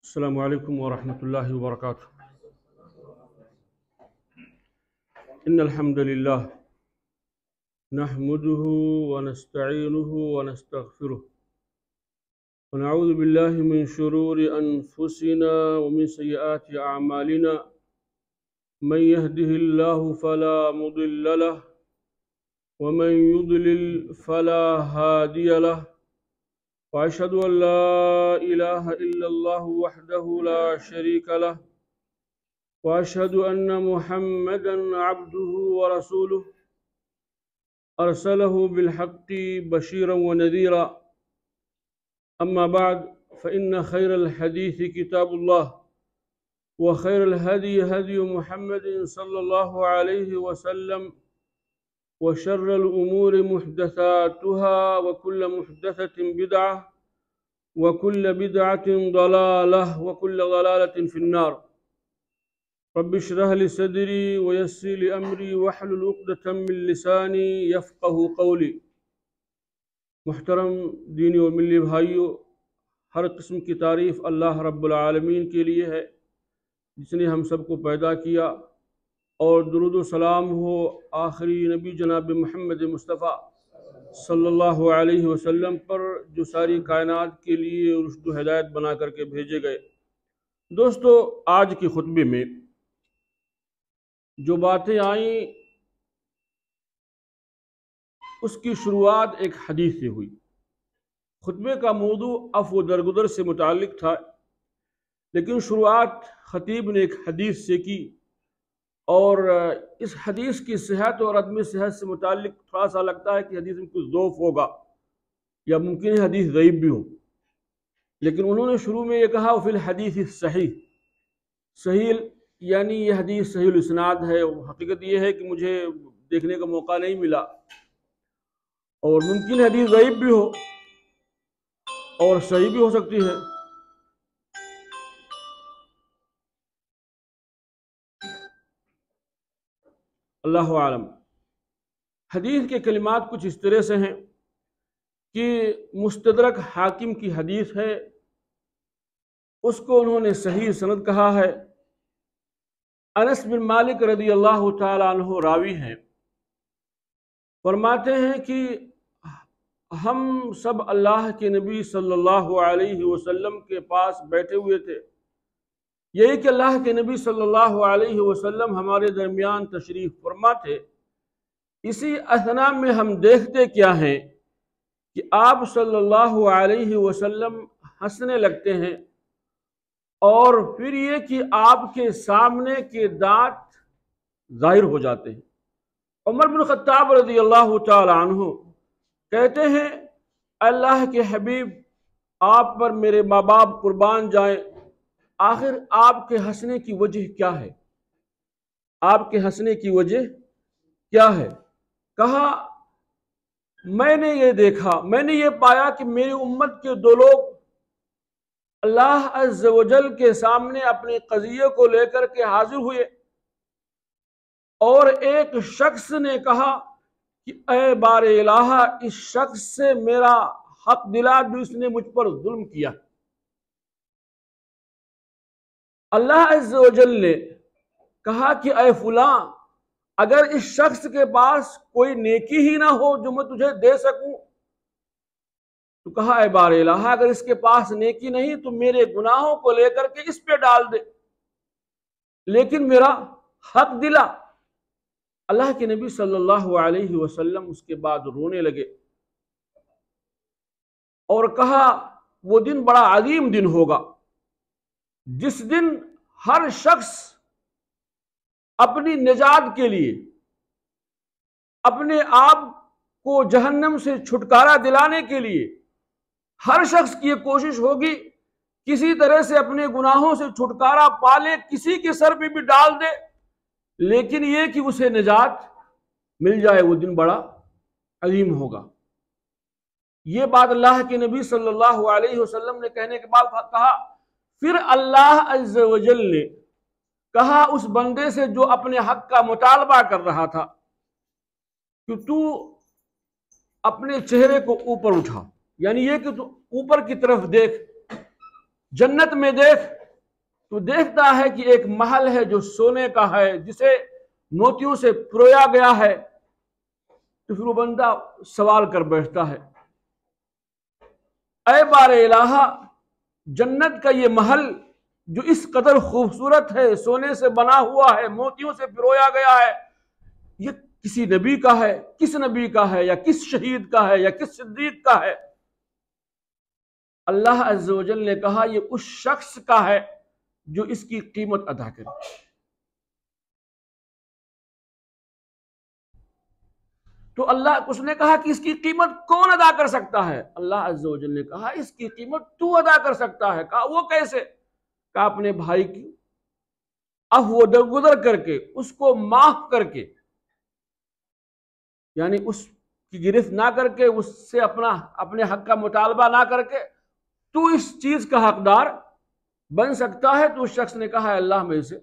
अस्सलामु अलैकुम वरहमतुल्लाहि वबरकातुहू। इन्नल हम्दुलिल्लाह नहमदुहु व नस्तईनुहु व नस्तगफिरुह व नऊज़ु बिल्लाहि मिन शुरूरि अनफुसिना व मिन सय्यिआति अअमालिना मन यहदिहिल्लाहु फला मुदिल्ल लहु व मन युद्लिल फला हादिय लहु व अशहदु अन ला इलाहा इल्लल्लाहु वहदहु ला शरीका लहु व अशहदु अन्न मुहम्मदन अब्दुहु व रसूलुहु अरसलहु बिलहक्कि बशीरन व नज़ीरा। अम्मा बाद फ़इन्न खैरल हदीस किताबुल्लाह व खैरल हदी हदी मुहम्मदिन सल्लल्लाहु अलैहि वसल्लम व शर्रल उमूरि मुहदसातुहा व कुल्ल मुहदसतिन बिदअह व कुल्ल बिदअतिन दलालह व कुल्ल दलालतिन फिन्नार। रब्बि इश्रह लि सदरी व यस्सिर लि अमरी वहलुल उक़दतम मिन लिसानी यफ़क़हू क़ौली। मुहतरम दीनी व मिल्ली भाइयों, हर किस्म की तारीफ़ अल्लाह रब्बुल आलमीन के लिए है जिसने हम सबको पैदा किया, और दुरूद व सलाम हो आखिरी नबी जनाब मोहम्मद मुस्तफ़ा सल्लल्लाहु अलैहि वसल्लम पर, जो सारी कायनात के लिए रुश्द व हिदायत बना करके भेजे गए। दोस्तों, आज के खुतबे में जो बातें आईं उसकी शुरुआत एक हदीस से हुई। खुतबे का मौजू अफ़्व दरगुदर से मुताल्लिक़ था, लेकिन शुरुआत ख़तीब ने एक हदीस से की, और इस हदीस की सेहत और अदम सेहत से मुताल्लिक़ थोड़ा सा लगता है कि हदीस में कुछ ज़ौफ़ होगा या मुमकिन है हदीस ज़ईफ़ भी हो। लेकिन उन्होंने शुरू में ये कहा फिल हदीस सही सही, यानी ये हदीस सहील इस्नाद है। हकीकत ये है कि मुझे देखने का मौका नहीं मिला, और मुमकिन हदीस ज़ईफ़ भी हो और सही भी हो सकती है। अल्लाहु आलम। हदीस के कलिमात कुछ इस तरह से हैं कि मुस्तदरक हाकिम की हदीस है, उसको उन्होंने सही सनद कहा है। अनस बिन मालिक रज़ी अल्लाह ताला अन्हु रावी हैं, फरमाते हैं कि हम सब अल्लाह के नबी सल्लल्लाहु अलैहि वसल्लम के पास बैठे हुए थे। यही कि अल्लाह के नबी सल्लल्लाहु अलैहि वसल्लम हमारे दरमियान तशरीफ़ फरमा थे। इसी अथना में हम देखते क्या हैं कि आप सल्लल्लाहु अलैहि वसल्लम हंसने लगते हैं, और फिर ये कि आपके सामने के दांत जाहिर हो जाते हैं। उमर बिन खत्ताब रज़ी अल्लाह ताला अन्हु कहते हैं, अल्लाह के हबीब, आप पर मेरे माँ बाप कुर्बान जाएं, आखिर आपके हंसने की वजह क्या है? आपके हंसने की वजह क्या है? कहा, मैंने ये देखा, मैंने ये पाया कि मेरी उम्मत के दो लोग अल्लाह अज़्ज़ व जल के सामने अपने कज़िये को लेकर के हाजिर हुए, और एक शख्स ने कहा कि ऐ बारे इलाहा, इस शख्स से मेरा हक दिला जो इसने मुझ पर जुल्म किया। अल्लाह अज़्ज़ व जल ने कहा कि ऐ फुलां, अगर इस शख्स के पास कोई नेकी ही ना हो जो मैं तुझे दे सकूं, तो कहा ऐ बारे इलाहा, अगर इसके पास नेकी नहीं तो मेरे गुनाहों को लेकर के इस पे डाल दे, लेकिन मेरा हक दिला। अल्लाह के नबी सल्लल्लाहु अलैहि वसल्लम उसके बाद रोने लगे और कहा, वो दिन बड़ा अजीम दिन होगा जिस दिन हर शख्स अपनी निजात के लिए, अपने आप को जहन्नम से छुटकारा दिलाने के लिए, हर शख्स की कोशिश होगी किसी तरह से अपने गुनाहों से छुटकारा पाले, किसी के सर पे भी डाल दे, लेकिन यह कि उसे निजात मिल जाए। वो दिन बड़ा अजीम होगा। ये बात अल्लाह के नबी सल्लल्लाहु अलैहि वसल्लम ने कहने के बाद कहा, फिर अल्लाह अज़्ज़ व जल ने कहा उस बंदे से जो अपने हक का मुतालबा कर रहा था कि तू अपने चेहरे को ऊपर उठा, यानी ये कि तू ऊपर की तरफ देख, जन्नत में देख, तो देखता है कि एक महल है जो सोने का है, जिसे मोतियों से पिरोया गया है। तो फिर वो बंदा सवाल कर बैठता है, ऐ बारे इलाहा, जन्नत का ये महल जो इस कदर खूबसूरत है, सोने से बना हुआ है, मोतियों से पिरोया गया है, ये किसी नबी का है? किस नबी का है, या किस शहीद का है, या किस सिद्दीक का है? अल्लाह अज़्ज़ व जल ने कहा, ये उस शख्स का है जो इसकी कीमत अदा करे। तो अल्लाह, उसने कहा कि इसकी कीमत कौन अदा कर सकता है? अल्लाह अज़्ज़ व जल ने कहा, इसकी कीमत तू अदा कर सकता है। कहा वो कैसे? कहा अपने भाई की अफ़्व दरगुदर करके, उसको माफ करके, यानी उसकी गिरफ्त ना करके, उससे अपने हक का मुतालबा ना करके तू इस चीज का हकदार बन सकता है। तो उस शख्स ने कहा, अल्लाह मैं इसे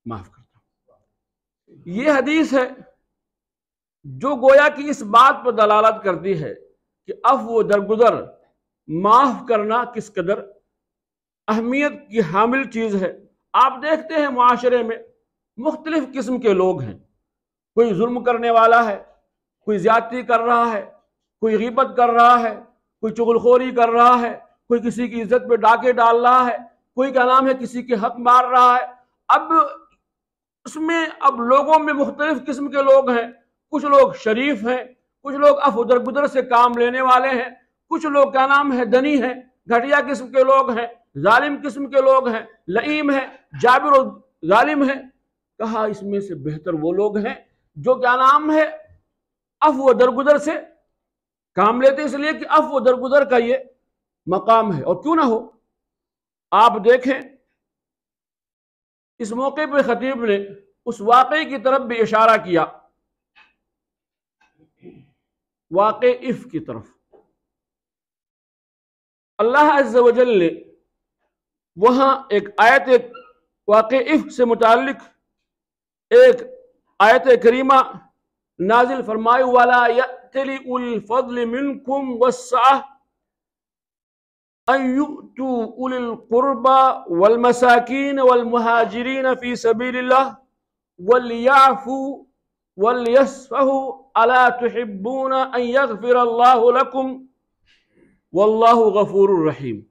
माफ करता हूं। ये हदीस है जो गोया कि इस बात पर दलालत करती है कि अफ़्व दरगुदर, माफ करना किस कदर अहमियत की हामिल चीज है। आप देखते हैं मुआशरे में मुख्तलिफ किस्म के लोग हैं। कोई जुल्म करने वाला है, कोई ज्यादती कर रहा है, कोई गीबत कर रहा है, कोई चुगलखोरी कर रहा है, कोई किसी की इज्जत पे डाके डाल रहा है, कोई क्या नाम है किसी के हक मार रहा है। अब उसमें अब लोगों में मुख्तलिफ किस्म के लोग हैं। कुछ लोग शरीफ हैं, कुछ लोग अफ़्व दरगुदर से काम लेने वाले हैं, कुछ लोग क्या नाम है धनी हैं, घटिया किस्म के लोग हैं, जालिम किस्म के लोग हैं, लईम है, जाबिर और जालिम है। कहा इसमें से बेहतर वो लोग हैं जो क्या नाम है अफ़्व दरगुदर से काम लेते, इसलिए कि अफ़्व दरगुदर का ये मकाम है। और क्यों ना हो, आप देखें इस मौके पर खतीब ने उस वाक़े की तरफ भी इशारा किया, वाक़े इफ़ की तरफ। अल्लाह अज़्ज़ व जल ने वहां एक आयत, एक वाक़े इफ़ से मुताल्लिक एक आयत करीमा नाजिल फरमाई, वाला यअतली उल फज़्ल मिनकुम वस्सअह अन युतू उलिल कुर्बा वल मसाकीन वल मुहाजिरीन फी सबीलिल्लाह वलियाफू वलियस्फहू अला तुहिब्बूना अन यग़फ़िरल्लाहु लकुम वल्लाहु गफूरुर रहीम।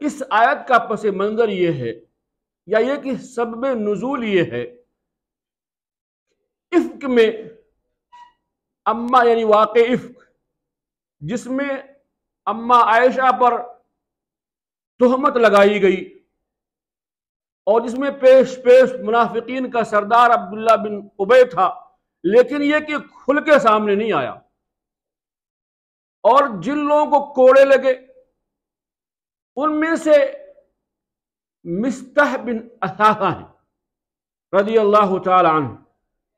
इस आयत का पस मंजर ये है, या ये कि सबब नुज़ूल ये है, इफ्क में अम्मा यानी वाक़े इफ्क, जिसमें अम्मा आयशा पर तुहमत लगाई गई और जिसमें पेश पेश मुनाफिकीन का सरदार अब्दुल्ला बिन उबय था, लेकिन यह कि खुल के सामने नहीं आया। और जिन लोगों को कोड़े लगे उनमें से मिस्तह बिन असासा है रज़ी अल्लाह तआला अन्हु।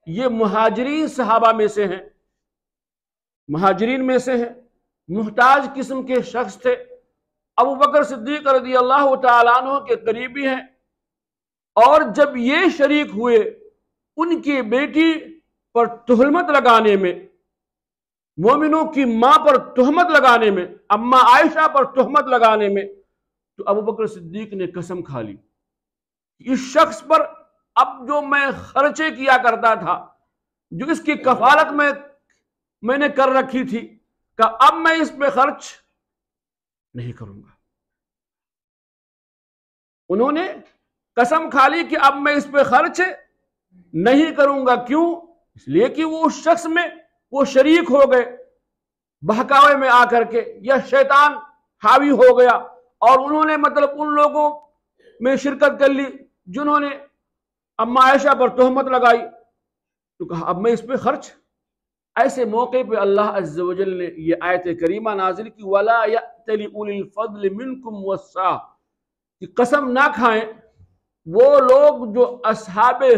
ये मुहाजिरीन सहाबा में से हैं, मुहाजिरीन में से हैं, मुहताज किस्म के शख्स थे। अबू बकर सिद्दीक रज़ी अल्लाह तआला अन्हु के करीबी हैं। और जब ये शरीक हुए उनकी बेटी पर तुहमत लगाने में, मोमिनों की मां पर तुहमत लगाने में, अम्मा आयशा पर तुहमत लगाने में, तो अबू बकर सिद्दीक ने कसम खा ली, इस शख्स पर अब जो मैं खर्चे किया करता था, जो इसकी कफालत में मैंने कर रखी थी, का अब मैं इस पे खर्च नहीं करूंगा। उन्होंने कसम खा ली कि अब मैं इस पे खर्च नहीं करूंगा। क्यों? इसलिए कि वो उस शख्स में वो शरीक हो गए बहकावे में आकर के, या शैतान हावी हो गया और उन्होंने मतलब उन लोगों में शिरकत कर ली जिन्होंने अम्मा आयशा पर तोहमत लगाई। तो कहा अब मैं इस पे खर्च। ऐसे मौके पे अल्लाह अज़्ज़ व जल ने ये आयत करीमा नाजिल की, वला यअतली उलिल फज़्ल मिनकुम वस्सा, कि कसम ना खाएं वो लोग जो अस्हाबे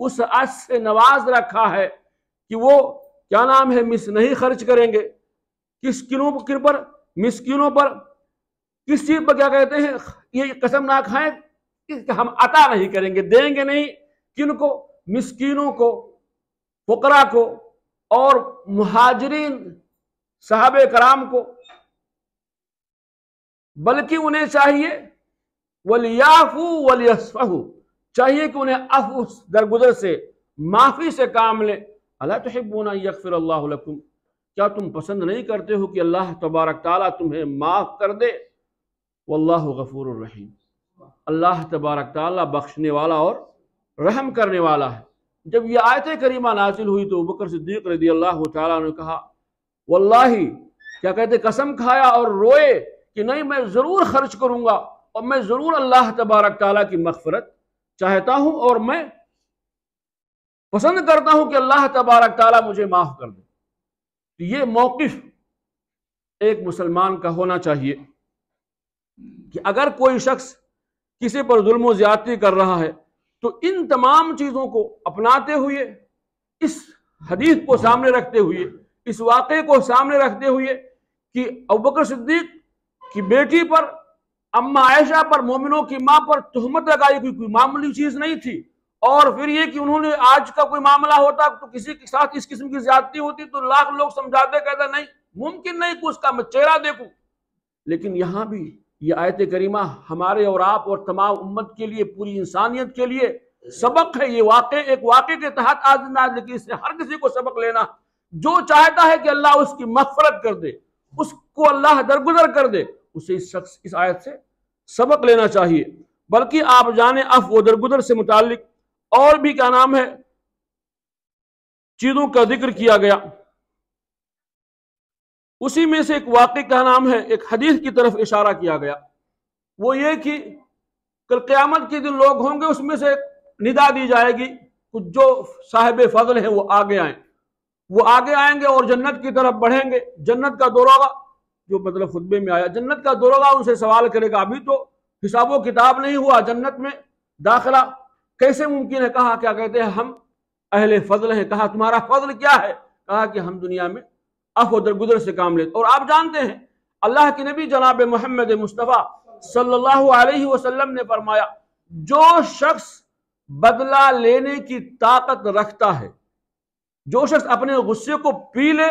उस अस से नवाज रखा है कि वो क्या नाम है मिस नहीं खर्च करेंगे। किन पर? मिस्किनों पर। किस चीज पर? क्या कहते हैं, ये कसम ना खाएं कि हम अता नहीं करेंगे, देंगे नहीं। किनको? मिस्किनों को, फुकरा को और मुहाजिरीन सहाबे कराम को। बल्कि उन्हें चाहिए वलियाफू वलियस्फहू, चाहिए कि उन्हें अफ़्व दरगुजर से, माफी से काम लें। अला तुहिब्बूना यग़फ़िरल्लाहु लकुम, क्या तुम पसंद नहीं करते हो कि अल्लाह तबारक ताला तुम्हें माफ कर दे। वल्लाहु गफूरुर रहीम, अल्लाह तबारक ताला बख्शने वाला और रहम करने वाला है। जब यह आयत करीमा नाजिल हुई तो अबू बकर सिद्दीक़ रज़ियल्लाहु ताला ने कहा, वल्लाही, क्या कहते, कसम खाया और रोए कि नहीं, मैं जरूर खर्च करूंगा और मैं जरूर अल्लाह तबारक ताला की मग़फ़िरत चाहता हूं और मैं पसंद करता हूं कि अल्लाह तबारक ताला मुझे माफ कर दे। तो ये मौक़िफ़ एक मुसलमान का होना चाहिए कि अगर कोई शख्स किसी पर जुल्म ज़्यादती कर रहा है तो इन तमाम चीज़ों को अपनाते हुए, इस हदीस को सामने रखते हुए, इस वाक़े को सामने रखते हुए कि अबू बकर सिद्दीक़ की बेटी पर, अम्मा आयशा पर, मोमिनों की माँ पर तुहमत लगाई कोई मामूली चीज़ नहीं थी। और फिर ये कि उन्होंने, आज का कोई मामला होता तो किसी के साथ इस किस्म की ज़्यादती होती तो लाख लोग समझाते, कहते नहीं, मुमकिन नहीं कि उसका मैं चेहरा देखूं। लेकिन यहां भी ये आयत करीमा हमारे और आप और तमाम उम्मत के लिए, पूरी इंसानियत के लिए सबक है। ये वाक़े एक वाक़े के तहत आज ना, लेकिन इससे हर किसी को सबक लेना। जो चाहता है कि अल्लाह उसकी मग़फ़िरत कर दे, उसको अल्लाह दरगुजर कर दे, उसे इस आयत से सबक लेना चाहिए। बल्कि आप जाने, अफ़्व व दरगुजर से मुताल्लिक और भी क्या नाम है चीजों का जिक्र किया गया। उसी में से एक वाक़े का नाम है, एक हदीस की तरफ इशारा किया गया। वो ये कि कल क़यामत के दिन लोग होंगे, उसमें से निदा दी जाएगी, कुछ जो साहिब फजल हैं वो आगे आए, वो आगे आएंगे और जन्नत की तरफ बढ़ेंगे। जन्नत का दरोगा, जो मतलब खुतबे में आया, जन्नत का दरोगा उनसे सवाल करेगा, अभी तो हिसाबो किताब नहीं हुआ, जन्नत में दाखिला कैसे मुमकिन है? कहा, क्या कहते हैं, हम अहले फजल हैं। कहा, तुम्हारा फजल क्या है? कहा कि हम दुनिया में अफ़्व दरगुजर से काम लेते। और आप जानते हैं अल्लाह के नबी जनाब मोहम्मद मुस्तफ़ा सल्लल्लाहु अलैहि वसल्लम ने फरमाया, जो शख्स बदला लेने की ताकत रखता है, जो शख्स अपने गुस्से को पी ले,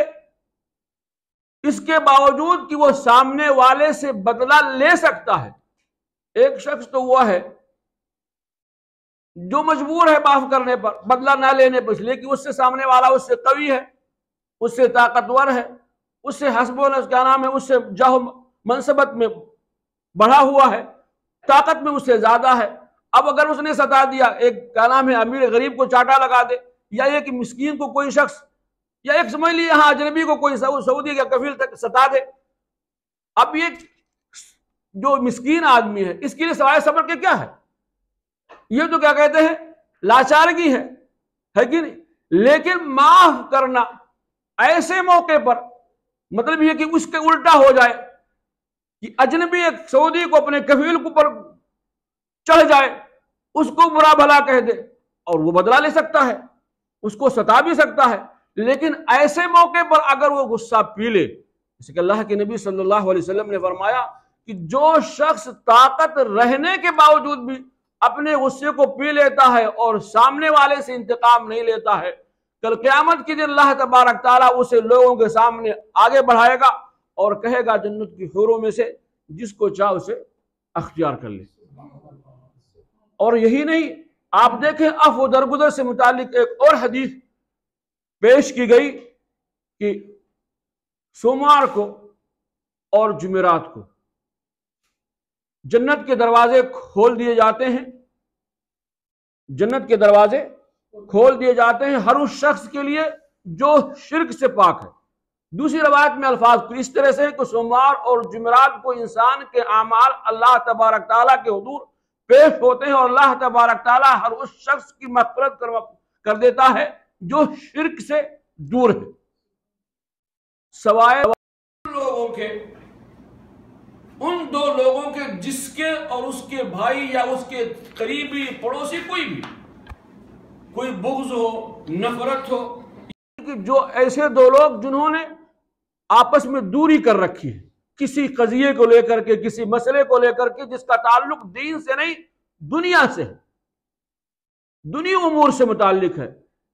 इसके बावजूद कि वो सामने वाले से बदला ले सकता है। एक शख्स तो वह है जो मजबूर है माफ करने पर, बदला ना लेने पर, इसलिए कि उससे सामने वाला उससे कवी है, उससे ताकतवर है, उससे हस्बों क्या नाम है, उससे जाह मनसबत में बढ़ा हुआ है, ताकत में उससे ज्यादा है। अब अगर उसने सता दिया, एक क्या नाम है, अमीर गरीब को चाटा लगा दे, या एक मिस्कीन को कोई शख्स, या एक समझ लीजिए यहाँ अजनबी को कोई सऊदी या कफील तक सता दे, अब ये जो मिस्कीन आदमी है, इसके लिए सवाए सब्र के क्या है? ये तो क्या कहते हैं, लाचारगी है कि नहीं? लेकिन माफ करना ऐसे मौके पर, मतलब ये कि उसके उल्टा हो जाए कि अजनबी एक सऊदी को अपने कफील के ऊपर चढ़ जाए, उसको बुरा भला कह दे और वो बदला ले सकता है, उसको सता भी सकता है। लेकिन ऐसे मौके पर अगर वो गुस्सा पी ले, जैसे कि अल्लाह के नबी सल्लल्लाहु अलैहि वसल्लम ने फरमाया कि जो शख्स ताकत रहने के बावजूद भी अपने गुस्से को पी लेता है और सामने वाले से इंतकाम नहीं लेता है, कल क़यामत के दिन अल्लाह तबारक ताला उसे लोगों के सामने आगे बढ़ाएगा और कहेगा, जन्नत की हूरों में से जिसको चाह उसे अख्तियार कर ले। और यही नहीं, आप देखें अफ़्व दरगुजर से मुतालिक एक और हदीस पेश की गई कि सोमवार को और जुमेरात को जन्नत के दरवाजे खोल दिए जाते हैं, जन्नत के दरवाजे खोल दिए जाते हैं हर उस शख्स के लिए जो शिर्क से पाक है। दूसरी रवायत में अल्फाज इस तरह से कि सोमवार और जुमेरात को इंसान के आमाल अल्लाह तबारक ताला के हुजूर पेश होते हैं और अल्लाह तबारक ताला हर उस शख्स की मग़फ़िरत कर देता है जो शिर्क से दूर है, सवाए लोगों के, उन दो लोगों के जिसके और उसके भाई या उसके करीबी पड़ोसी कोई बुग़्ज़ हो, नफरत हो, कि जो ऐसे दो लोग जिन्होंने आपस में दूरी कर रखी है किसी कज़िये को लेकर के, किसी मसले को लेकर के जिसका ताल्लुक दीन से नहीं दुनिया से है, दुनिया उमूर से मुताल्लिक है।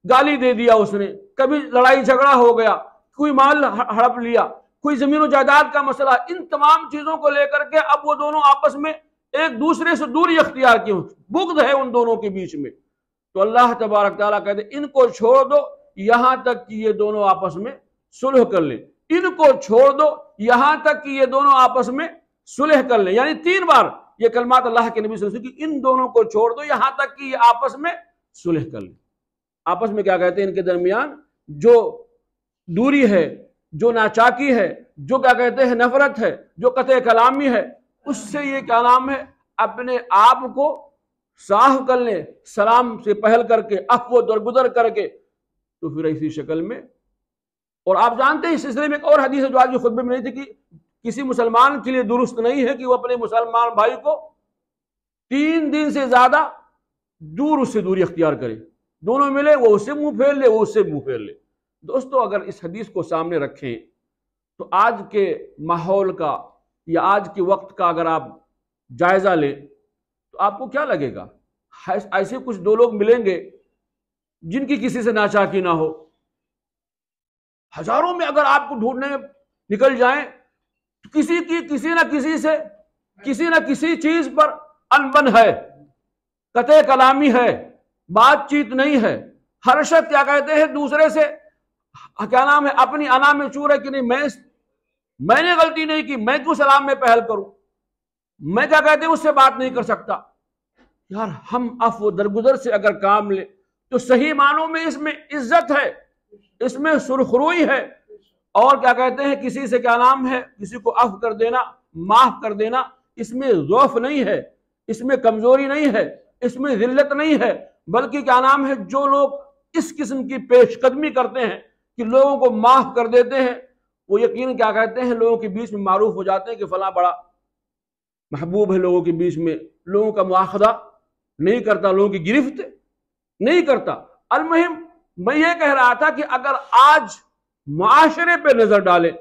गाली दे दिया उसने, कभी लड़ाई झगड़ा हो गया, कोई माल हड़प लिया, कोई जमीन जायदाद का मसला, इन तमाम चीजों को लेकर के अब वो दोनों आपस में एक दूसरे से दूरी अख्तियार की, बुग़्ज़ है उन दोनों के बीच में। तो अल्लाह तबारक तआला कहते इनको छोड़ दो यहां तक कि ये दोनों आपस में सुलह कर लें, इनको छोड़ दो यहां तक कि ये दोनों आपस में सुलह कर लें। यानी 3 बार ये कलमात अल्लाह के नबी सल्लल्लाहु अलैहि वसल्लम की इन दोनों को छोड़ दो यहां तक कि ये आपस में सुलह कर लें। आपस में क्या कहते हैं, इनके दरमियान जो दूरी है, जो नाचाकी है, जो क्या कहते हैं नफरत है, जो कतई कलामी है, उससे ये क्या नाम है अपने आप को साफ कर ले, सलाम से पहल करके, अफ़्व दरगुदर करके। तो फिर इसी शक्ल में, और आप जानते हैं इस सिलसिले में एक और हदीस है जो आज खुतबे में नहीं थी कि किसी मुसलमान के लिए दुरुस्त नहीं है कि वो अपने मुसलमान भाई को 3 दिन से ज्यादा दूर उससे दूरी अख्तियार करे, दोनों मिले वो उससे मुंह फेर ले, वो उससे मुंह फेर ले। दोस्तों अगर इस हदीस को सामने रखें तो आज के माहौल का या आज के वक्त का अगर आप जायजा लें तो आपको क्या लगेगा? ऐसे कुछ 2 लोग मिलेंगे जिनकी किसी से नाचाकी ना हो, हजारों में अगर आपको ढूंढने निकल जाएं तो किसी ना किसी चीज पर अनबन है, कतई कलामी है, बातचीत नहीं है। हर शख्स क्या कहते हैं दूसरे से क्या नाम है अपनी अना में चूर है कि नहीं मैंने गलती नहीं की, मैं क्यों सलाम में पहल करूं, मैं क्या कहते हैं उससे बात नहीं कर सकता। यार हम अफ़्व दरगुदर से अगर काम ले तो सही मानों में इसमें इज्जत है, इसमें सुरखरुई है, और क्या कहते हैं किसी से क्या नाम है किसी को अफ़्व कर देना, माफ कर देना, इसमें ज़ौफ़ नहीं है, इसमें कमजोरी नहीं है, इसमें जिल्लत नहीं है, बल्कि क्या नाम है जो लोग इस किस्म की पेशकदमी करते हैं कि लोगों को माफ कर देते हैं, वो यकीन क्या कहते हैं लोगों के बीच में मारूफ हो जाते हैं कि फला बड़ा महबूब है लोगों के बीच में, लोगों का मुआखदा नहीं करता, लोगों की गिरफ्त नहीं करता। अलमुहिम मैं ये कह रहा था कि अगर आज मुआशरे पे नजर डालें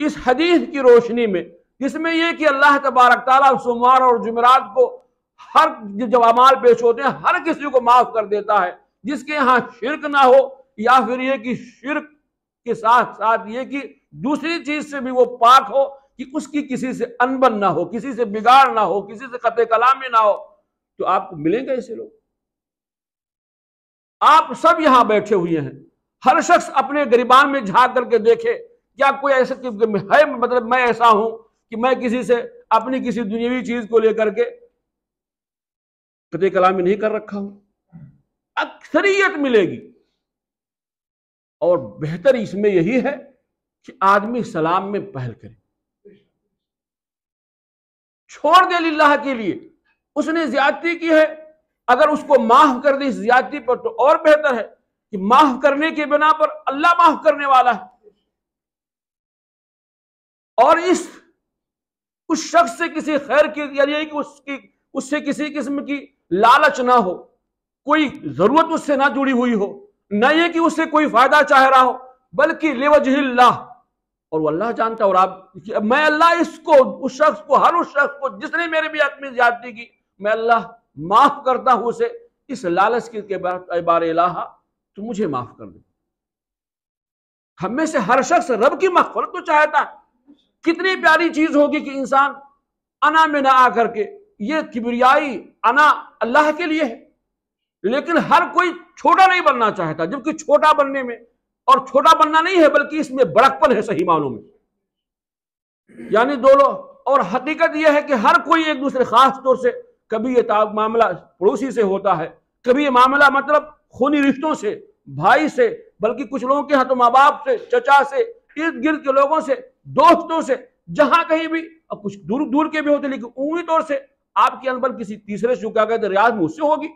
इस हदीस की रोशनी में, जिसमें यह कि अल्लाह तबारक तआला सोमवार और जुमेरात को हर जब अमाल पेश होते हैं हर किसी को माफ कर देता है, जिसके यहाँ शिरक ना हो, या फिर यह कि शिरक के साथ साथ ये कि दूसरी चीज से भी वो पाक हो कि उसकी किसी से अनबन ना हो, किसी से बिगाड़ ना हो, किसी से कतई कलामी ना हो। तो आपको मिलेंगे ऐसे लोग? आप सब यहां बैठे हुए हैं, हर शख्स अपने गिरबान में झांक करके देखे क्या कोई ऐसा है, मतलब मैं ऐसा हूं कि मैं किसी से अपनी किसी दुनियावी चीज को लेकर के कतई कलामी नहीं कर रखा हूं। अक्सरियत मिलेगी, और बेहतर इसमें यही है कि आदमी सलाम में पहल करे, छोड़ दे लिल्लाह के लिए। उसने ज्यादती की है, अगर उसको माफ कर दे इस ज्यादती पर तो और बेहतर है कि माफ करने के बिना पर अल्लाह माफ करने वाला है। और उस शख्स से किसी खैर की यानी कि उससे किसी किस्म की लालच ना हो, कोई जरूरत उससे ना जुड़ी हुई हो, न ये कि उससे कोई फायदा चाह रहा हो, बल्कि लिवजहिल्लाह, और वो अल्लाह जानता है। और आप मैं अल्लाह इसको उस शख्स को, हर उस शख्स को जिसने मेरे भी हक में ज्यादती की, मैं अल्लाह माफ करता हूं उसे इस लालच के बारे इलाहा तो मुझे माफ कर दे। हम में से हर शख्स रब की मग़फ़िरत तो चाहता है। कितनी प्यारी चीज होगी कि इंसान अना में ना आकर के, ये किबरियाई अना अल्लाह के लिए है, लेकिन हर कोई छोटा नहीं बनना चाहता, जबकि छोटा बनने में, और छोटा बनना नहीं है बल्कि इसमें बड़कपन है सही मानों में, यानी दोनों। और हकीकत यह है कि हर कोई एक दूसरे, खास तौर से कभी ये मामला पड़ोसी से होता है, कभी ये मामला मतलब खूनी रिश्तों से, भाई से, बल्कि कुछ लोगों के यहाँ तो माँ बाप से, चचा से, इर्द गिर्द के लोगों से, दोस्तों से, जहां कहीं भी, और कुछ दूर दूर के भी होते, लेकिन उम्मीद तौर से आपकी अनबन किसी तीसरे से, क्या कहते हैं रियाद में, उससे होगी।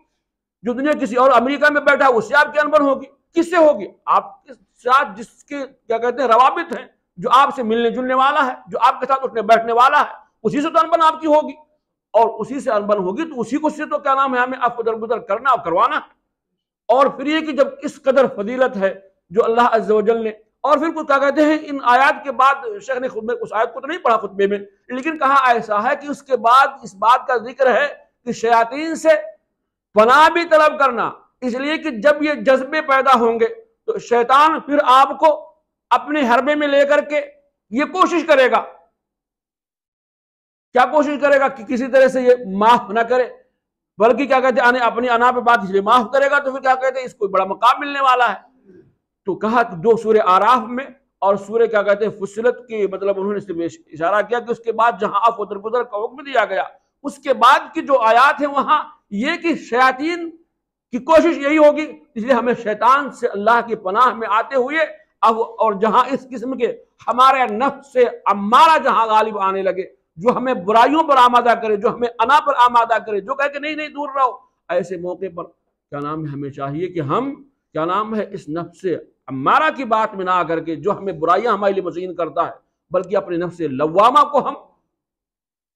जो दुनिया किसी और अमेरिका में बैठा है उससे आपकी अनबन होगी। किससे होगी? आपके साथ जिसके क्या कहते हैं रवाबित हैं, जो आपसे मिलने जुलने वाला है, जो आपके साथ उठने बैठने वाला है, उसी से तो अनबन आपकी होगी। और उसी से अनबन होगी तो उसी को से तो क्या नाम है हमें अफ़्व दरगुदर करना और करवाना। और फिर ये कि जब इस कदर फजीलत है जो अल्लाह अज़्ज़ व जल ने, और फिर कुछ क्या कहते हैं इन आयत के बाद, शेख ने खुतबे उस आयत को तो नहीं पढ़ा खुतबे में, लेकिन कहा ऐसा है कि उसके बाद इस बात का जिक्र है कि शयातीन से पनाह भी तलब करना, इसलिए कि जब ये जज्बे पैदा होंगे तो शैतान फिर आपको अपने हरबे में लेकर के ये कोशिश करेगा, क्या कोशिश करेगा कि किसी तरह से ये माफ ना करे, बल्कि क्या कहते हैं अपनी अना पे बात इसलिए माफ करेगा तो फिर क्या कहते हैं इसको बड़ा मकाम मिलने वाला है। तो कहा दो सूरह आराफ में और सूरह क्या कहते हैं फुस्सिलत के मतलब उन्होंने इशारा किया कि उसके बाद जहां अफ़्व दरगुजर का हुक्म दिया गया, उसके बाद की जो आयात है वहां ये कि शयातीन की कोशिश यही होगी, इसलिए हमें शैतान से अल्लाह की पनाह में आते हुए अब और जहां इस किस्म के हमारे नफ्स से अम्मारा जहां गालिब आने लगे, जो हमें बुराइयों पर आमादा करे, जो हमें अना पर आमादा करे, जो कहे कि नहीं नहीं दूर रहो, ऐसे मौके पर क्या नाम है हमें चाहिए कि हम क्या नाम है इस नफ्स से अम्मारा की बात में ना करके जो हमें बुराइयां हमारे लिए मज़ीन करता है, बल्कि अपने नफ्स से लव्वामा को हम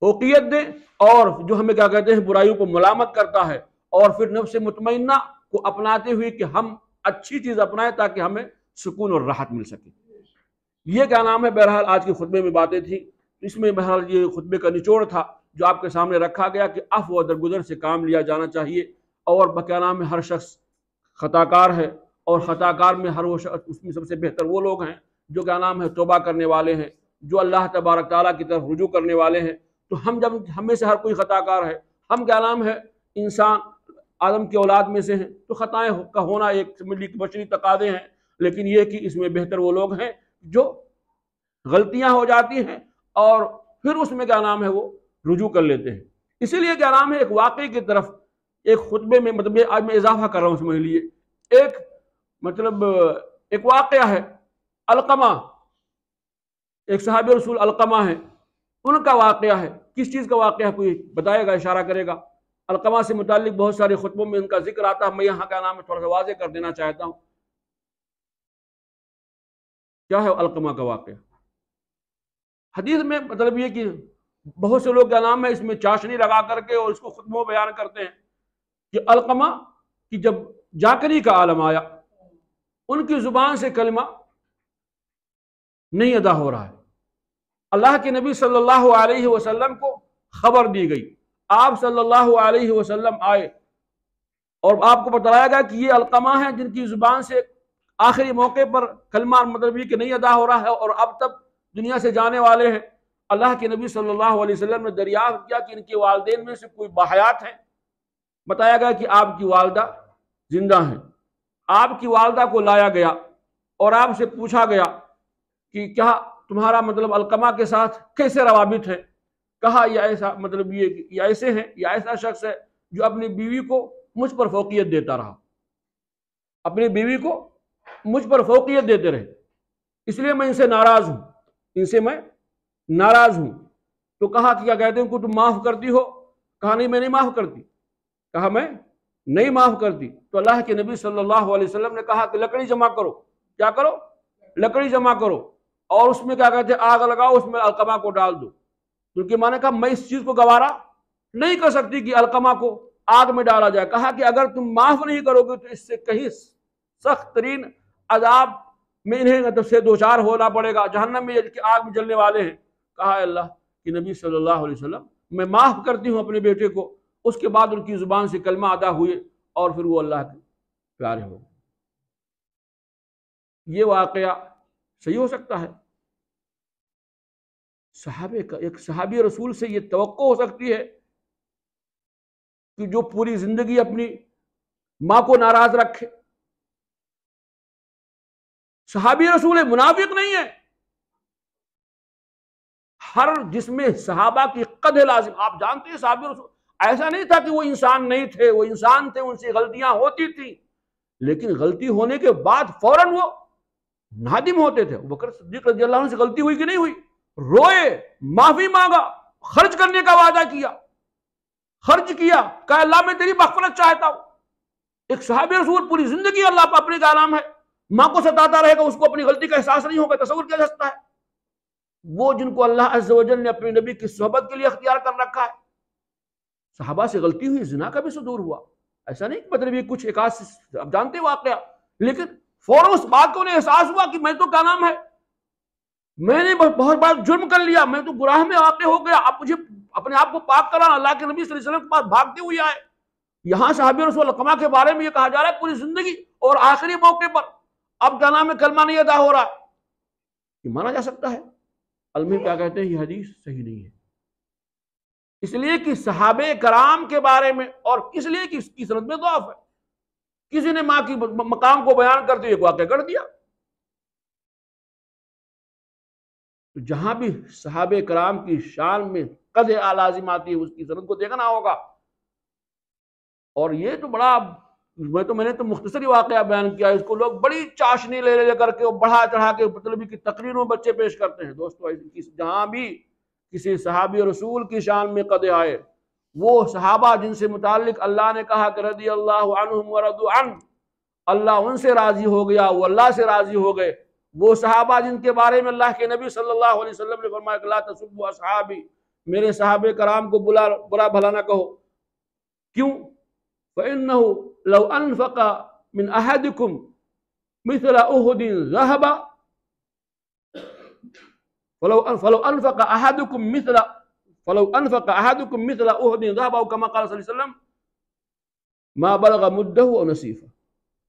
फौकियत दें, और जो हमें क्या कहते हैं बुराइयों को मुलामत करता है, और फिर नफ्स मुतमइन्ना को अपनाते हुए कि हम अच्छी चीज अपनाएं ताकि हमें सुकून और राहत मिल सके। ये क्या नाम है बहरहाल आज के खुतबे में बातें थी। इसमें बहरहाल ये खुतबे का निचोड़ था जो आपके सामने रखा गया कि अफ़्व व दरगुजर से काम लिया जाना चाहिए, और क्या नाम है हर शख्स खताकार है, और खताकार में हर वो शख्स उसमें सबसे बेहतर वो लोग हैं जो क्या नाम है तौबा करने वाले हैं, जो अल्लाह तबारक ताला की तरफ रुजू करने वाले हैं। तो हम जब हमें से हर कोई खताकार है, हम क्या नाम है इंसान आदम की औलाद में से हैं, तो खताएं का होना एक बशरी तकादे हैं, लेकिन यह कि इसमें बेहतर वो लोग हैं जो गलतियां हो जाती हैं और फिर उसमें क्या नाम है वो रुजू कर लेते हैं। इसीलिए क्या नाम है एक वाक़े की तरफ एक खुतबे में मतलब आज मैं इजाफा कर रहा हूं, समझ लिए एक मतलब एक वाक़या है अलकमा, एक सहाबी रसूल अलकमा है, उनका वाक़या है। किस चीज़ का वाक़या है कोई बताएगा, इशारा करेगा? अलकमा से मुताल्लिक बहुत सारे खुतबों में उनका जिक्र आता है, मैं यहाँ क्या नाम है थोड़ा सा वाज़े कर देना चाहता हूँ। क्या है अलकमा का वाक़या? हदीस में मतलब ये कि बहुत से लोग क्या नाम है इसमें चाशनी लगा करके और इसको खुतबों बयान करते हैं कि अलकमा की जब जाकरी का आलम आया, उनकी जुबान से कलमा नहीं अदा हो रहा है। अल्लाह के नबी सल्लल्लाहु अलैहि वसल्लम को खबर दी गई, आप सल्लल्लाहु अलैहि वसल्लम आए और आपको बताया गया कि ये अलकमा है जिनकी जुबान से आखिरी मौके पर कलमा मतलब ये कि नहीं अदा हो रहा है और अब तक दुनिया से जाने वाले हैं। अल्लाह के नबी सल्लल्लाहु अलैहि वसल्लम ने दरियाफ्त किया कि इनके वालिदैन में से कोई बाहयात हैं। बताया गया कि आपकी वालदा जिंदा हैं। आपकी वालदा को लाया गया और आपसे पूछा गया कि क्या तुम्हारा मतलब अलकमा के साथ कैसे रवाबित है? कहा यह ऐसा मतलब ये ऐसे हैं, यह ऐसा शख्स है जो अपनी बीवी को मुझ पर फौकियत देता रहा, अपनी बीवी को मुझ पर फौकियत देते रहे, इसलिए मैं इनसे नाराज हूं, इनसे मैं नाराज हूं। तो कहा कि क्या कहते हैं को तुम माफ करती हो? कहा नहीं मैं नहीं माफ करती। कहा मैं नहीं माफ करती। तो अल्लाह के नबी सल्लल्लाहु अलैहि वसल्लम ने कहा कि लकड़ी जमा करो। क्या करो? लकड़ी जमा करो और उसमें क्या कहते हैं आग लगाओ, उसमें अलकमा को डाल दो। क्योंकि मैंने कहा मैं इस चीज को गवारा नहीं कर सकती कि अलकमा को आग में डाला जाए। कहा कि अगर तुम माफ नहीं करोगे तो इससे कहीं सख्त तरीन अजाब में इन्हें से दो चार होना पड़ेगा, जहन्नम में आग में जलने वाले हैं। कहा अल्लाह कि नबी सल्लल्लाहु अलैहि वसल्लम मैं माफ करती हूँ अपने बेटे को। उसके बाद उनकी जुबान से कलमा अदा हुए और फिर वो अल्लाह के प्यारे हो गए। ये वाकया सही हो सकता है? सहाबे का एक सहाबी रसूल से ये तवक्को हो सकती है कि जो पूरी जिंदगी अपनी मां को नाराज रखे? सहाबी रसूल है, मुनाफिक नहीं है। हर जिसमें सहाबा की कद लाजिम, आप जानते हैं सहाबी रसूल ऐसा नहीं था कि वो इंसान नहीं थे, वो इंसान थे, उनसे गलतियां होती थी, लेकिन गलती होने के बाद फौरन वो नादिम होते थे। बकर सिद्दीक रज़ियल्लाहु अन्हु से गलती हुई कि नहीं हुई, रोए, माफी मांगा, खर्च करने का वादा किया, खर्च किया, कहा अल्लाह मैं तेरी मग़फ़िरत चाहता हूं। एक सहाबी रसूल पूरी जिंदगी अल्लाह पर अपने का नाम है मां को सताता रहेगा, उसको अपनी गलती का एहसास नहीं होगा, तसव्वुर किया जा सकता है? वो जिनको अल्लाह अज़्ज़ व जल ने अपने नबी की सोहबत के लिए अख्तियार कर रखा है। सहाबा से गलती हुई, जिना का भी सुदूर हुआ, ऐसा नहीं मतलब ये कुछ एक आप जानते वाकया, लेकिन फौरन उस बात को उन्हें एहसास हुआ कि मैं तो क्या नाम है मैंने बहुत बड़ा जुर्म कर लिया, मैं तो गुनाह में वाक़ हो गया, अब मुझे अपने आप को पाक कराना। अल्लाह के नबी सल्लल्लाहु अलैहि वसल्लम के पास भागते हुए आए। यहां सहाबी रसूल अलकमा के बारे में ये कहा जा रहा है पूरी जिंदगी और आखिरी मौके पर अब क्या नाम है कलमा नहीं अदा हो रहा है। ये माना जा सकता है? अलमी क्या कहते हैं, ये हदीस सही नहीं है, इसलिए कि सहाबे कराम के बारे में, और इसलिए कि इसकी सनद में दौफ है। किसी ने मां की मकाम को बयान करते हुए वाक़या कर दिया। तो जहां भी सहाबे कराम की शान में कदे आलाजिम आती है, उसकी सनद को देखना होगा। और ये तो बड़ा, मैंने तो मुख्तसरी वाक़या बयान किया, इसको लोग बड़ी चाशनी ले करके बढ़ा चढ़ा के मतलब की तकरीरों में बच्चे पेश करते हैं। दोस्तों, जहां भी किसी सहाबी रसूल की शान में कदे आए, वो सहाबा जिनसे मुताल्लिक अल्लाह ने कहा कि रदी अल्लाहु अन्हुम व रदू अन, अल्लाह उनसे राजी हो गया, वो अल्लाह से राजी हो गए, वो सहाबा जिनके बारे में अल्लाह के नबी सल्लल्लाहु अलैहि वसल्लम ने फरमाया ला तसुब्बु असहाबी, मेरे सहाबे कराम को बुरा भला ना कहो। क्यों? फइन्नहु लौ अनफक़ा मिन अहदिकुम मिथला उहुदिन ज़हबा फलौ अनफक़ा अहदुकुम मिथला उहुदिन ज़हबा कमा क़ाल सल्लल्लाहु अलैहि वसल्लम मा बलग़ मुद्दहु व नसीफ़ा।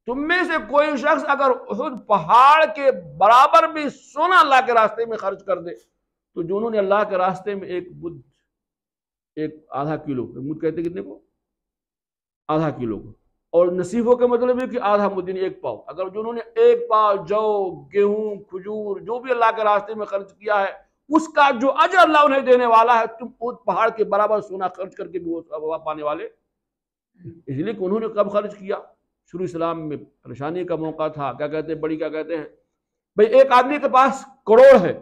तुम में से कोई शख्स अगर उहुद पहाड़ के बराबर भी सोना अल्लाह के रास्ते में खर्च कर दे, तो जो उन्होंने अल्लाह के रास्ते में एक मुद्द, एक आधा किलो, मुद्द कहते कितने को, आधा किलो को, और नसीफों का मतलब है कि आधा मुद्दीन, एक पाव, अगर जो उन्होंने एक पाव जौ, गेहूं, खजूर, जो भी अल्लाह के रास्ते में खर्च किया है, उसका जो अजर अल्लाह उन्हें देने वाला है, तुम उस पहाड़ के बराबर सोना खर्च करके भी वो पाने वाले। इसलिए कि उन्होंने कब खर्च किया? शुरू इस्लाम में परेशानी का मौका था, क्या कहते हैं, बड़ी क्या कहते हैं भाई, एक आदमी के पास करोड़ है,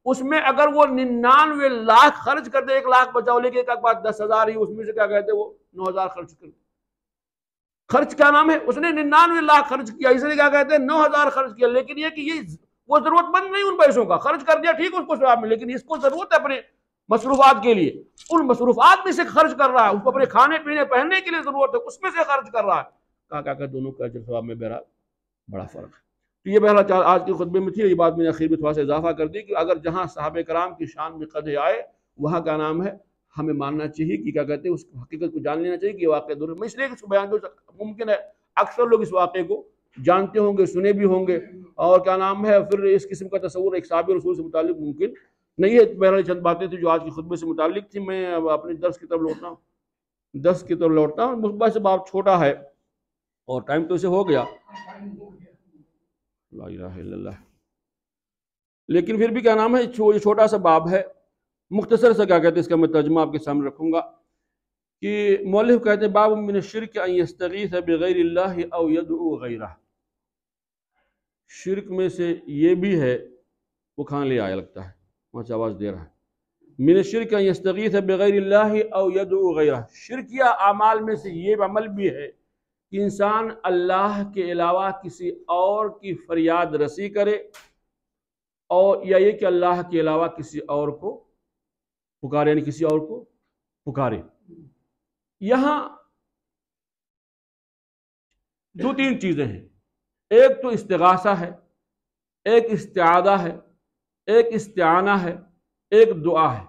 उसमें अगर वो 99 लाख खर्च कर दे, 1 लाख बचाओ, लेके एक पास 10,000 ही, उसमें से क्या कहते हैं वो 9,000 खर्च कर दे। खर्च क्या नाम है, उसने 99 लाख खर्च किया, इसलिए क्या कहते हैं 9,000 खर्च किया। लेकिन ये कि ये वो जरूरतमंद नहीं, उन पैसों का खर्च कर दिया, ठीक, उसको सवाब में, लेकिन इसको जरूरत है अपने मसरूफात के लिए, उन मसरूफात में से खर्च कर रहा है, उसको अपने खाने पीने पहनने के लिए जरूरत है, उसमें से खर्च कर रहा है। क्या दोनों का अजर सवाब में बहरहाल बड़ा फर्क है। तो ये बहरहाल आज के खुतबे में थी, ये बात मैंने आखिर में थोड़ा सा इजाफा कर दी कि अगर जहाँ सहाबे कराम की शान में कदे आए, वहाँ का नाम है हमें मानना चाहिए कि क्या कहते हैं, उस हकीकत को जान लेना चाहिए कि वाक़या दुरुस्त। मैं इसलिए बयान मुमकिन है अक्सर लोग इस वाक़े को जानते होंगे, सुने भी होंगे, और क्या नाम है, फिर इस किस्म का तस्वुर एक सहाबी रसूल से मुताल्लिक मुमकिन नहीं है। बहरहाल चंद बातें थी जो आज के खुतबे से मुताल्लिक थी। मैं अब अपने दर्स की तरफ लौटता हूँ। बस बाप छोटा है और टाइम तो इसे हो गया, ला इलाहा इल्लल्लाह, लेकिन फिर भी क्या नाम है, ये छोटा सा बाब है, मुख्तसर से क्या कहते हैं इसका मैं तर्जुमा आपके सामने रखूंगा कि मौलिफ कहते हैं बाब मिन शिर्क अन यस्तगीथ बिगैरिल्लाहि औ यदउ गैरह। शिर्क में से ये भी है, वो खान ले आया लगता है, वहाँ से आवाज़ दे रहा है, मिन शिर्क अन यस्तगीथ बिगैरिल्लाहि औ यदउ गैरह। शिर्किया अमाल में से ये अमल भी है कि इंसान अल्लाह के अलावा किसी और की फरियाद रसी करे, और या ये कि अल्लाह के अलावा किसी और को पुकारे, यानी किसी और को पुकारे। यहां 2-3 चीजें हैं, एक तो इस्तिगासा है, एक इस्तिआदा है, एक इस्तिआना है, एक दुआ है।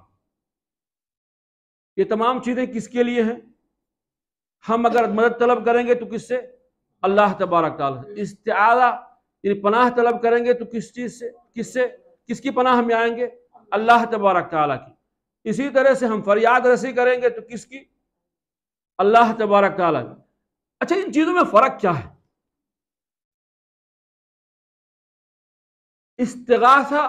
ये तमाम चीजें किसके लिए हैं? हम अगर मदद तलब करेंगे तो किससे? अल्लाह तबारक तआला से। इस्तिआदा यानी पनाह तलब करेंगे तो किस चीज से, किससे, किसकी पनाह में आएंगे? अल्लाह तबारक तआला की। इसी तरह से हम फरियाद रसी करेंगे तो किसकी? अल्लाह तबारक तआला की। अच्छा, इन चीजों में फर्क क्या है? इस्तिगासा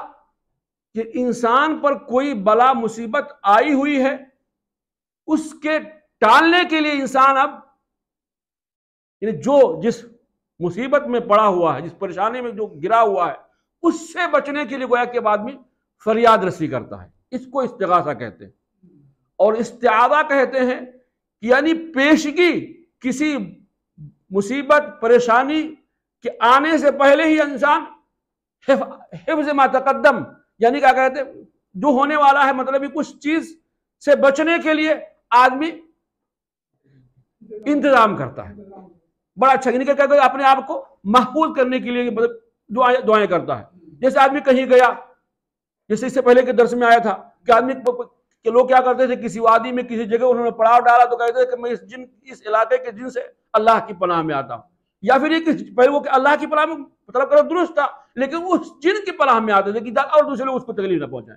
कि इंसान पर कोई बला मुसीबत आई हुई है, उसके टालने के लिए इंसान अब जो जिस मुसीबत में पड़ा हुआ है, जिस परेशानी में जो गिरा हुआ है, उससे बचने के लिए गोया के बाद में फरियाद रसी करता है, इसको इस्तिगासा कहते हैं। और इस्तिआदा कहते हैं कि यानी पेशगी, किसी मुसीबत परेशानी के आने से पहले ही इंसान हिफ्ज़ मा तक़द्दम, यानी क्या कहते हैं, जो होने वाला है, मतलब कुछ चीज से बचने के लिए आदमी इंतजाम करता है। बड़ा अच्छा, यानी क्या कहते हैं, अपने आप को महफूज करने के लिए दुआएं करता है। जैसे आदमी कहीं गया, जैसे इससे पहले के दर्स में आया था कि आदमी के लोग क्या करते थे, किसी वादी में किसी जगह उन्होंने पड़ाव डाला तो कहते थे कि मैं इस इलाके के जिन से अल्लाह की पनाह में आता हूं, या फिर ये पहले वो अल्लाह की पनाह में मतलब करो दुरुस्त था, लेकिन उस जिन की पनाह में आते थे कि और दूसरे लोग उसको तकलीफ न पहुंचाए।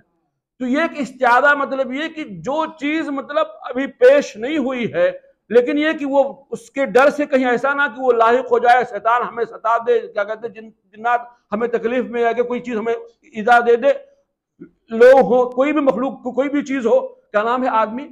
तो ये कि इस्तिआदा मतलब ये कि जो चीज मतलब अभी पेश नहीं हुई है, लेकिन ये कि वो उसके डर से कहीं ऐसा ना कि वो लाहिक हो जाए, शैतान हमें सता दे, क्या कहते हैं, जिन्नात हमें तकलीफ में आके कोई चीज हमें ईजा दे दे। लोग हो, कोई भी मखलूक, कोई भी चीज हो, क्या नाम है, आदमी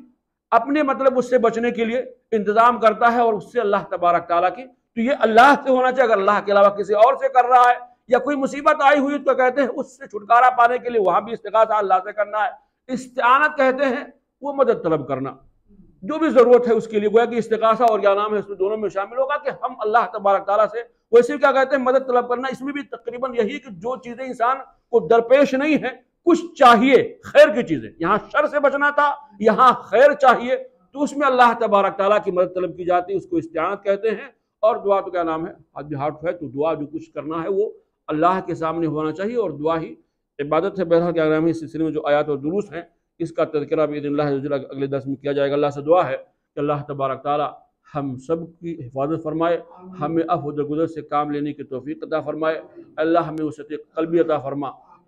अपने मतलब उससे बचने के लिए इंतजाम करता है, और उससे अल्लाह तबारक ताला की, तो ये अल्लाह से होना चाहिए। अगर अल्लाह के अलावा किसी और से कर रहा है या कोई मुसीबत आई हुई तो कहते हैं उससे छुटकारा पाने के लिए वहां भी इस्तिगासा अल्लाह से करना है। इस्तिआनत कहते हैं वो मदद तलब करना, जो भी जरूरत है उसके लिए, गोया कि इस्तिगासा और क्या नाम है इसमें दोनों में शामिल होगा कि हम अल्लाह तबारक ताला से वैसे क्या कहते हैं मदद तलब करना। इसमें भी तकरीबन यही कि जो चीजें इंसान को दरपेश नहीं है, कुछ चाहिए खैर की चीजें, यहां शर से बचना था, यहां खैर चाहिए, तो उसमें अल्लाह तबारक ताला की मदद तलब की जाती है, उसको इस्तिआनत कहते हैं। और दुआ तो क्या नाम है, हाथ है, तो दुआ जो कुछ करना है वो अल्लाह के सामने होना चाहिए, और दुआ ही इबादत है। बहरहाल क्या नाम है, इस सिलसिले में जो आयात और दुरूस हैं इसका तज़किरा भी अगले दर्स में किया जाएगा। अल्लाह से दुआ है कि अल्लाह तबारक ताला हम सब की हिफाजत फरमाए, हमें अफ़्व दरगुज़र से काम लेने की तौफ़ीक़ अता फ़रमाए। अल्लाह हमें वसअत क़ल्बी अता फ़रमा,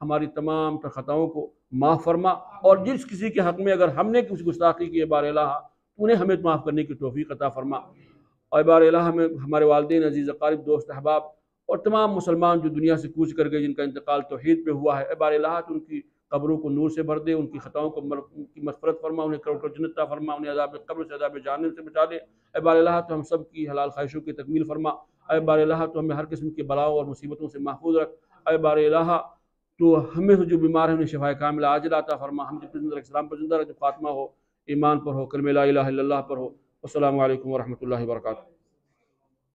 हमारी तमाम ख़ताओं को माफ़ फरमा, और जिस किसी के हक़ में अगर हमने कुछ गुस्ताखी की है बार इलाहा, उन्हें हमें माफ़ करने की तौफ़ीक़ अता फ़रमा। और बार इलाहा में हमारे वालिदैन अज़ीज़ अक़ारिब दोस्त अहबाब और तमाम मुसलमान जो दुनिया से कूच कर गए, जिनका इंतकाल तौहीद पे हुआ है, बार इलाहा तो उनकी कब्रों को नूर से भर दे, उनकी ख़ताओं को उनकी मग़फ़िरत फरमा, उन्हें करोड़ जन्नत अता फरमा, उन्हें अज़ाब क़ब्र से अज़ाब जहन्नम से बचा दे। ऐ बार इलाहा तो हम सब की हलाल ख्वाहिशों की तकमील फरमा। ऐ बार इलाहा तो हमें हर किस्म की बलाओं और मुसीबतों से महफूज रख। ऐ बार इलाहा तो हमें जो बीमार है उन्हें शिफाए कामिला आजिला अता फरमा। हम जब जिंदा इस्लाम पर जिंदा रहे, जो खात्मा हो ईमान पर हो, कलमे ला इलाहा इल्लल्लाह पर हो। अस्सलामु अलैकुम व रहमतुल्लाहि व बरकातुहू।